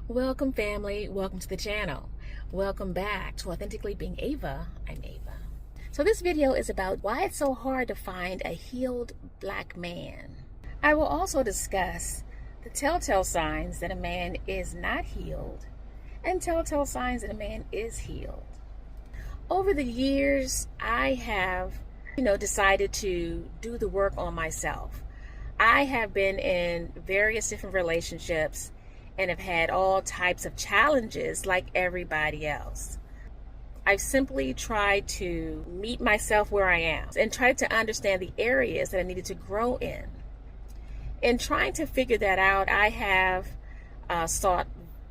Welcome, family. Welcome to the channel. Welcome back to Authentically Being Ava. I'm Ava. So this video is about why it's so hard to find a healed black man. I will also discuss the telltale signs that a man is not healed and telltale signs that a man is healed. Over the years, I have, decided to do the work on myself. I have been in various different relationships and have had all types of challenges like everybody else. I've simply tried to meet myself where I am and tried to understand the areas that I needed to grow in. In trying to figure that out, I have sought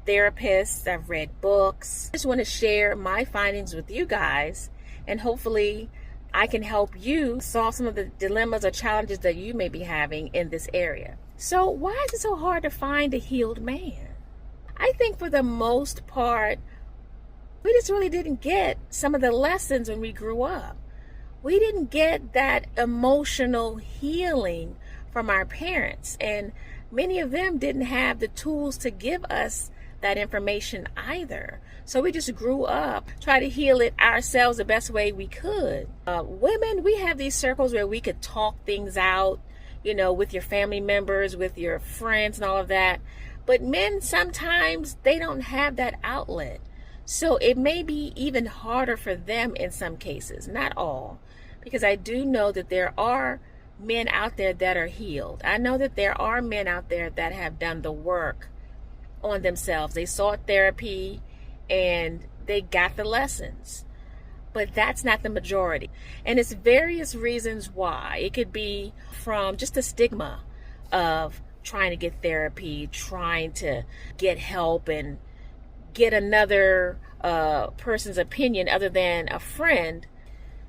therapists, I've read books. I just want to share my findings with you guys, and hopefully I can help you solve some of the dilemmas or challenges that you may be having in this area. So why is it so hard to find a healed man? I think for the most part, we just really didn't get some of the lessons when we grew up. We didn't get that emotional healing from our parents, and many of them didn't have the tools to give us that information either. So we just grew up trying to heal it ourselves the best way we could. Women, we have these circles where we could talk things out, with your family members, with your friends and all of that. But men, sometimes they don't have that outlet. So it may be even harder for them in some cases, not all, because I do know that there are men out there that are healed. I know that there are men out there that have done the work on themselves. They sought therapy and they got the lessons. But that's not the majority. And it's various reasons why. It could be from just the stigma of trying to get therapy, trying to get help and get another person's opinion other than a friend.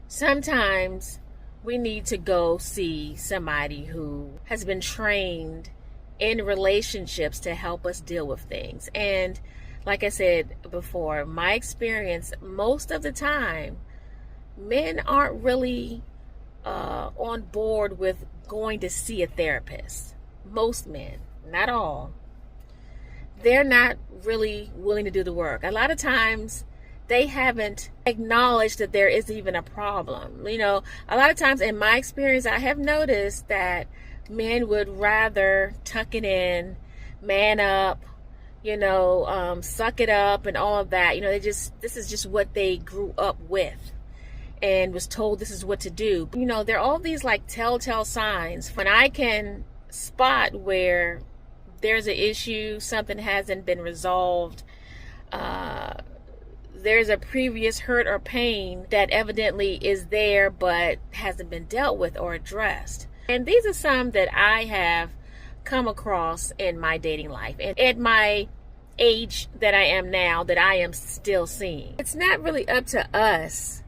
Sometimes we need to go see somebody who has been trained in relationships to help us deal with things. And like I said before, my experience, most of the time, men aren't really on board with going to see a therapist. Most men, not all. They're not really willing to do the work. A lot of times, they haven't acknowledged that there is even a problem. A lot of times in my experience, I have noticed that men would rather tuck it in, man up, suck it up and all of that. This is just what they grew up with and was told this is what to do. There are all these like telltale signs. When I can spot where there's an issue, something hasn't been resolved, there's a previous hurt or pain that evidently is there but hasn't been dealt with or addressed. And these are some that I have come across in my dating life and at my age that I am now, that I am still seeing. It's not really up to us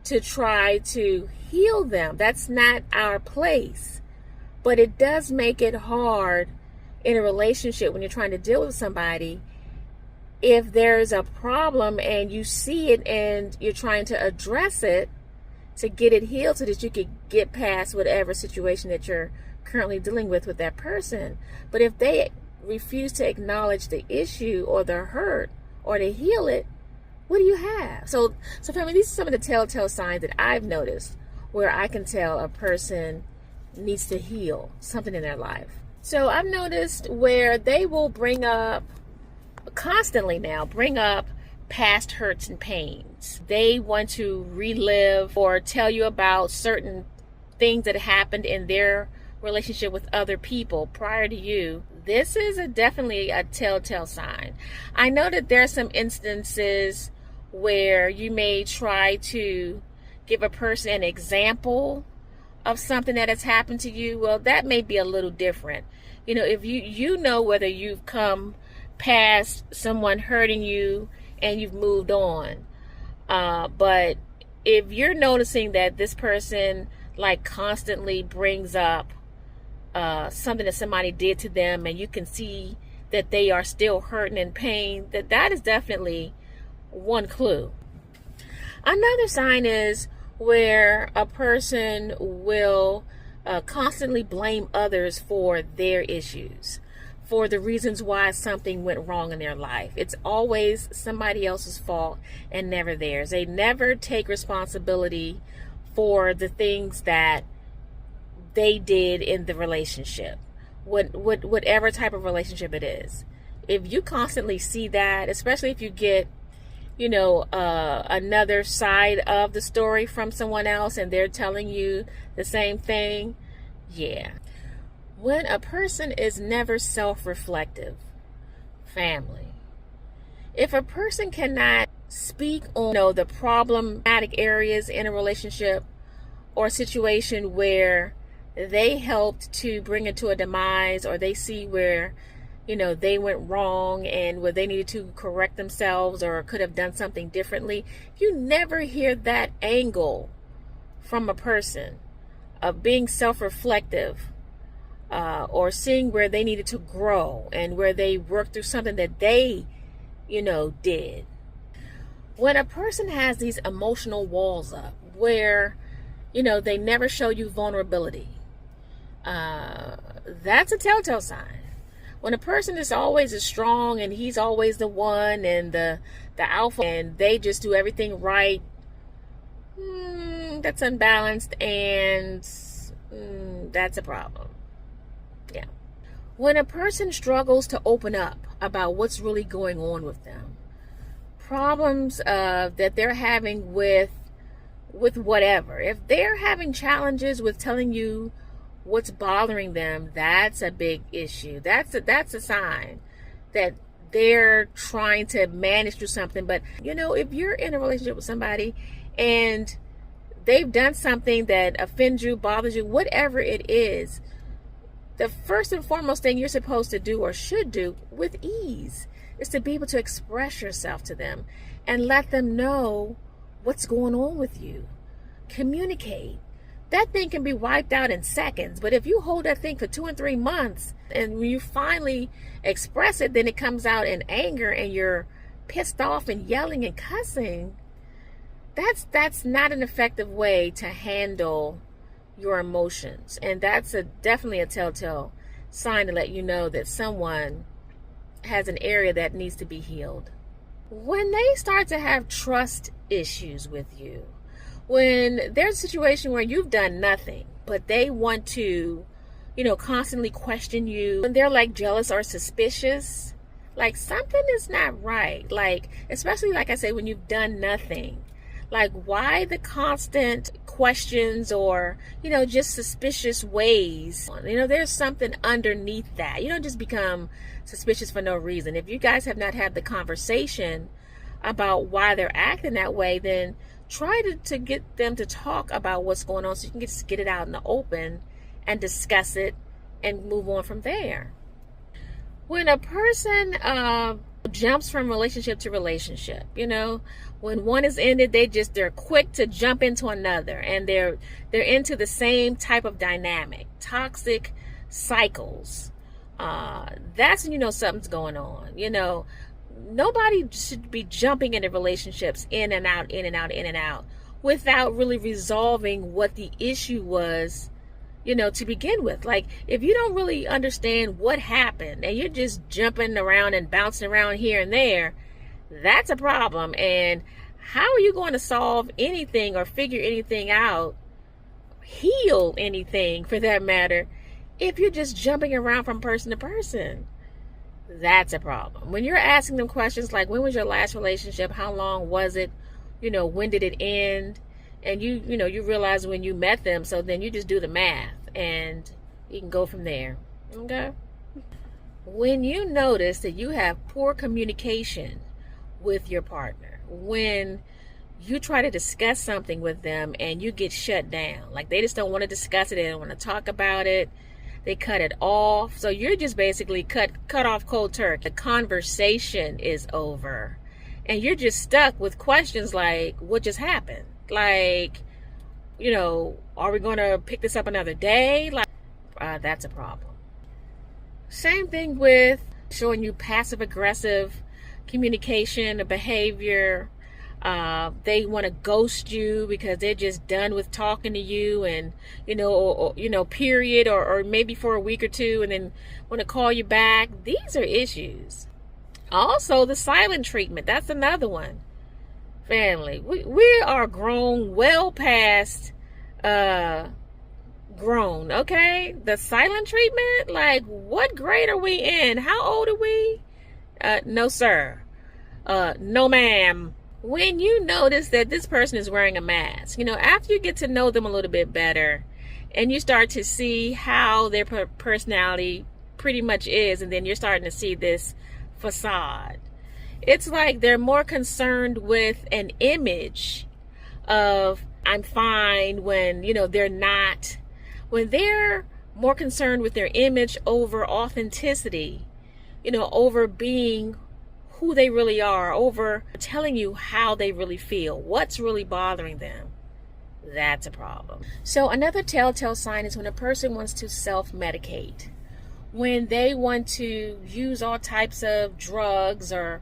to try to heal them. That's not our place. But it does make it hard in a relationship when you're trying to deal with somebody. If there's a problem and you see it and you're trying to address it to get it healed so that you could get past whatever situation that you're currently dealing with that person. But if they refuse to acknowledge the issue or the hurt or to heal it, what do you have? So for me, these are some of the telltale signs that I've noticed where I can tell a person needs to heal something in their life. So I've noticed where they will bring up past hurts and pains. They want to relive or tell you about certain things that happened in their relationship with other people prior to you. This is definitely a telltale sign. I know that there are some instances where you may try to give a person an example of something that has happened to you. Well, that may be a little different. If you know whether you've come past someone hurting you and you've moved on. But if you're noticing that this person constantly brings up something that somebody did to them and you can see that they are still hurting and pain, that is definitely one clue. Another sign is where a person will constantly blame others for their issues. for the reasons why something went wrong in their life. It's always somebody else's fault and never theirs. They never take responsibility for the things that they did in the relationship, whatever type of relationship it is. If you constantly see that, especially if you get, another side of the story from someone else and they're telling you the same thing, yeah. When a person is never self-reflective, family, if a person cannot speak on the problematic areas in a relationship or situation where they helped to bring it to a demise, or they see where they went wrong and where they needed to correct themselves or could have done something differently, you never hear that angle from a person of being self-reflective, or seeing where they needed to grow and where they worked through something that they did. When a person has these emotional walls up where they never show you vulnerability, that's a telltale sign. When a person is always as strong and he's always the one and the alpha and they just do everything right, that's unbalanced, and that's a problem. Yeah. When a person struggles to open up about what's really going on with them, problems that they're having with whatever, if they're having challenges with telling you what's bothering them, that's a big issue. That's a sign that they're trying to manage through something. But if you're in a relationship with somebody and they've done something that offends you, bothers you, whatever it is, the first and foremost thing you're supposed to do or should do with ease is to be able to express yourself to them and let them know what's going on with you. Communicate. That thing can be wiped out in seconds, but if you hold that thing for 2 and 3 months and when you finally express it, then it comes out in anger and you're pissed off and yelling and cussing, that's not an effective way to handle your emotions. And that's definitely a telltale sign to let you know that someone has an area that needs to be healed. When they start to have trust issues with you, when there's a situation where you've done nothing, but they want to, constantly question you, when they're like jealous or suspicious, like something is not right. Like, especially like I say, when you've done nothing, like why the constant questions or, just suspicious ways? There's something underneath that. You don't just become suspicious for no reason. If you guys have not had the conversation about why they're acting that way, then try to get them to talk about what's going on so you can just get it out in the open and discuss it and move on from there. When a person jumps from relationship to relationship, when one is ended, they're quick to jump into another, and they're into the same type of dynamic, toxic cycles. That's when something's going on. Nobody should be jumping into relationships in and out, in and out, in and out, without really resolving what the issue was, to begin with. Like, if you don't really understand what happened and you're just jumping around and bouncing around here and there, that's a problem. And how are you going to solve anything or figure anything out, heal anything for that matter, if you're just jumping around from person to person? That's a problem. When you're asking them questions like, when was your last relationship? How long was it? When did it end? And you realize when you met them, so then you just do the math and you can go from there. Okay? When you notice that you have poor communication with your partner, when you try to discuss something with them and you get shut down, like they just don't want to discuss it, they don't want to talk about it, they cut it off. So you're just basically cut off cold turkey. The conversation is over. And you're just stuck with questions like, what just happened? Like, are we going to pick this up another day? Like, that's a problem. Same thing with showing you passive aggressive communication, behavior, They want to ghost you because they're just done with talking to you, and period, or maybe for a week or two, and then want to call you back. These are issues. Also, the silent treatment, that's another one. Family, we are grown, well past grown, okay? The silent treatment, like, what grade are we in? How old are we? No sir, no ma'am. When you notice that this person is wearing a mask, after you get to know them a little bit better and you start to see how their personality pretty much is, and then you're starting to see this facade, it's like they're more concerned with an image of I'm fine when they're not. When they're more concerned with their image over authenticity, over being who they really are, over telling you how they really feel, what's really bothering them, that's a problem. So another telltale sign is when a person wants to self-medicate, when they want to use all types of drugs, or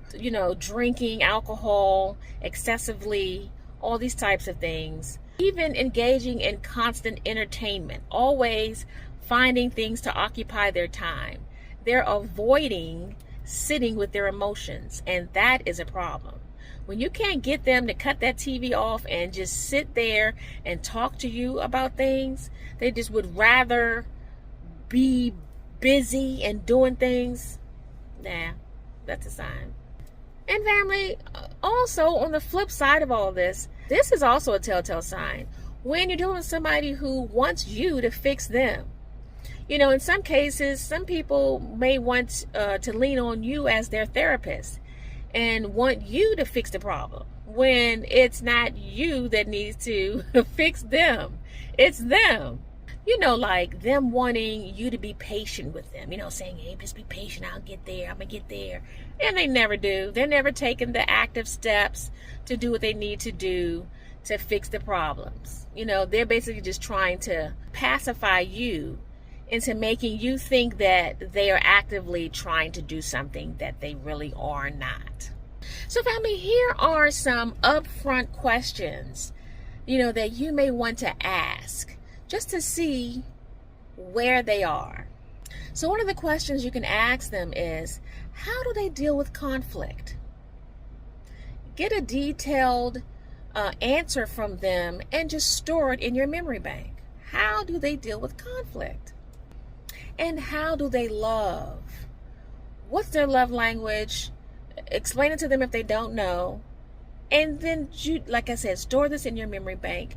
drinking alcohol excessively, all these types of things, even engaging in constant entertainment, always finding things to occupy their time. They're avoiding sitting with their emotions, and that is a problem. When you can't get them to cut that TV off and just sit there and talk to you about things, they just would rather be busy and doing things. That's a sign. And family, also on the flip side of all this is also a telltale sign when you're dealing with somebody who wants you to fix them. In some cases, some people may want to lean on you as their therapist and want you to fix the problem, when it's not you that needs to fix them. It's them. Like them wanting you to be patient with them, saying, hey, just be patient, I'll get there, I'm gonna get there. And they never do. They're never taking the active steps to do what they need to do to fix the problems. They're basically just trying to pacify you into making you think that they are actively trying to do something that they really are not. So family, here are some upfront questions, that you may want to ask just to see where they are. So one of the questions you can ask them is, how do they deal with conflict? Get a detailed answer from them and just store it in your memory bank. How do they deal with conflict? And how do they love? What's their love language? Explain it to them if they don't know. And then, like I said, store this in your memory bank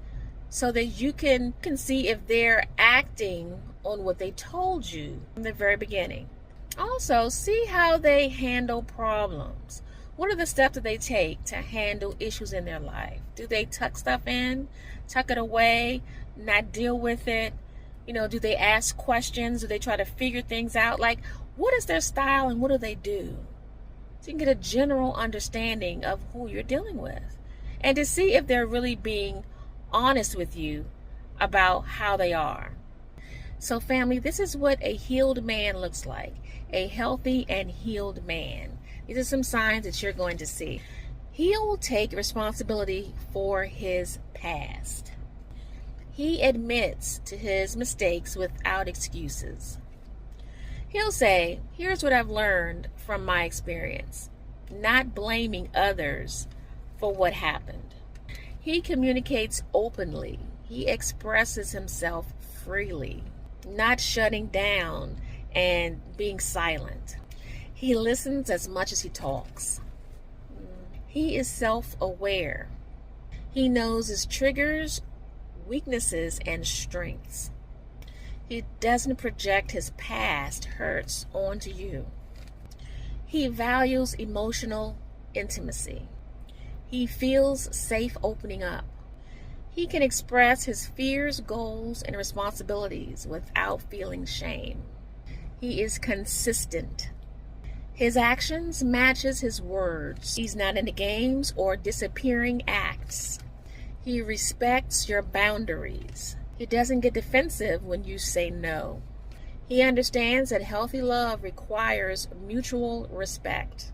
so that you can see if they're acting on what they told you from the very beginning. Also, see how they handle problems. What are the steps that they take to handle issues in their life? Do they tuck stuff in, tuck it away, not deal with it? Do they ask questions? Do they try to figure things out? Like, what is their style and what do they do? So you can get a general understanding of who you're dealing with, and to see if they're really being honest with you about how they are. So family, this is what a healed man looks like. A healthy and healed man. These are some signs that you're going to see. He will take responsibility for his past. He admits to his mistakes without excuses. He'll say, here's what I've learned from my experience, not blaming others for what happened. He communicates openly. He expresses himself freely, not shutting down and being silent. He listens as much as he talks. He is self-aware. He knows his triggers, weaknesses, and strengths. He doesn't project his past hurts onto you. He values emotional intimacy. He feels safe opening up. He can express his fears, goals, and responsibilities without feeling shame. He is consistent. His actions matches his words. He's not into games or disappearing acts. He respects your boundaries. He doesn't get defensive when you say no. He understands that healthy love requires mutual respect.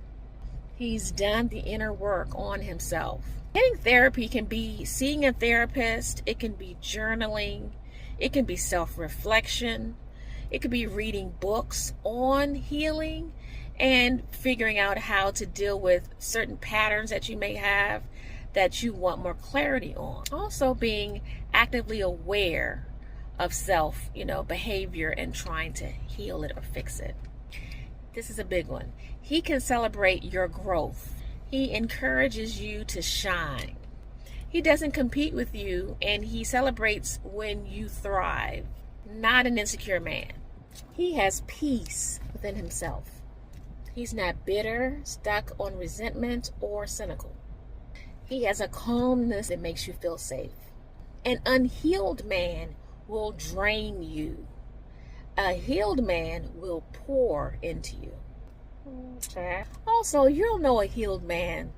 He's done the inner work on himself. Getting therapy can be seeing a therapist, it can be journaling, it can be self-reflection, it could be reading books on healing and figuring out how to deal with certain patterns that you may have that you want more clarity on. Also being actively aware of self, behavior and trying to heal it or fix it. This is a big one. He can celebrate your growth. He encourages you to shine. He doesn't compete with you, and he celebrates when you thrive. Not an insecure man. He has peace within himself. He's not bitter, stuck on resentment, or cynical. He has a calmness that makes you feel safe. An unhealed man will drain you. A healed man will pour into you. Okay. Also, you'll know a healed man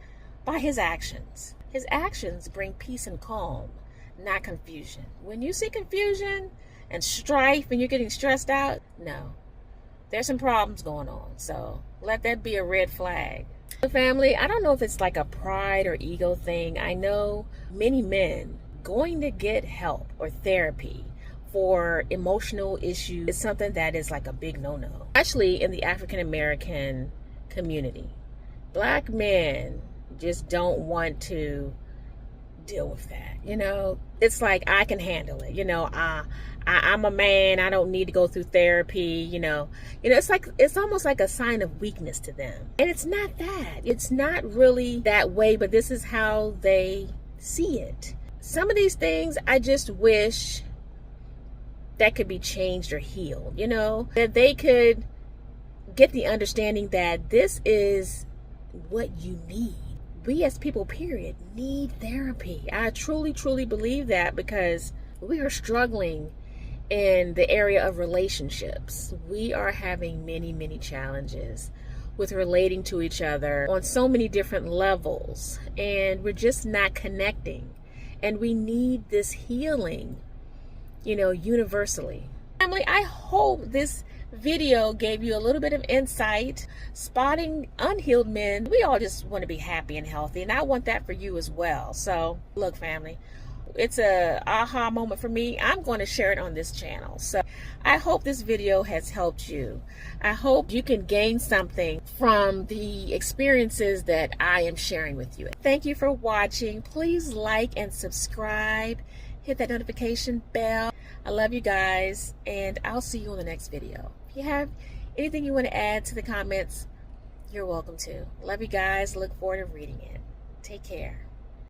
by his actions. His actions bring peace and calm, not confusion. When you see confusion and strife and you're getting stressed out, no. There's some problems going on. So let that be a red flag. Family, I don't know if it's like a pride or ego thing. I know many men going to get help or therapy for emotional issues is something that is like a big no-no, especially in the African American community. Black men just don't want to deal with that. It's like, I can handle it. I'm a man, I don't need to go through therapy. It's almost like a sign of weakness to them, and it's not that. It's not really that way, but this is how they see it. Some of these things I just wish that could be changed or healed, that they could get the understanding that this is what you need. We as people, period, need therapy. I truly, truly believe that, because we are struggling in the area of relationships. We are having many, many challenges with relating to each other on so many different levels, and we're just not connecting. And we need this healing, universally. Family, I hope this video gave you a little bit of insight. Spotting unhealed men. We all just want to be happy and healthy, and I want that for you as well. So look, family, it's a aha moment for me. I'm going to share it on this channel. So I hope this video has helped you. I hope you can gain something from the experiences that I am sharing with you. Thank you for watching. Please like and subscribe. Hit that notification bell. I love you guys, and I'll see you on the next video. If you have anything you want to add to the comments, you're welcome to. Love you guys. Look forward to reading it. Take care.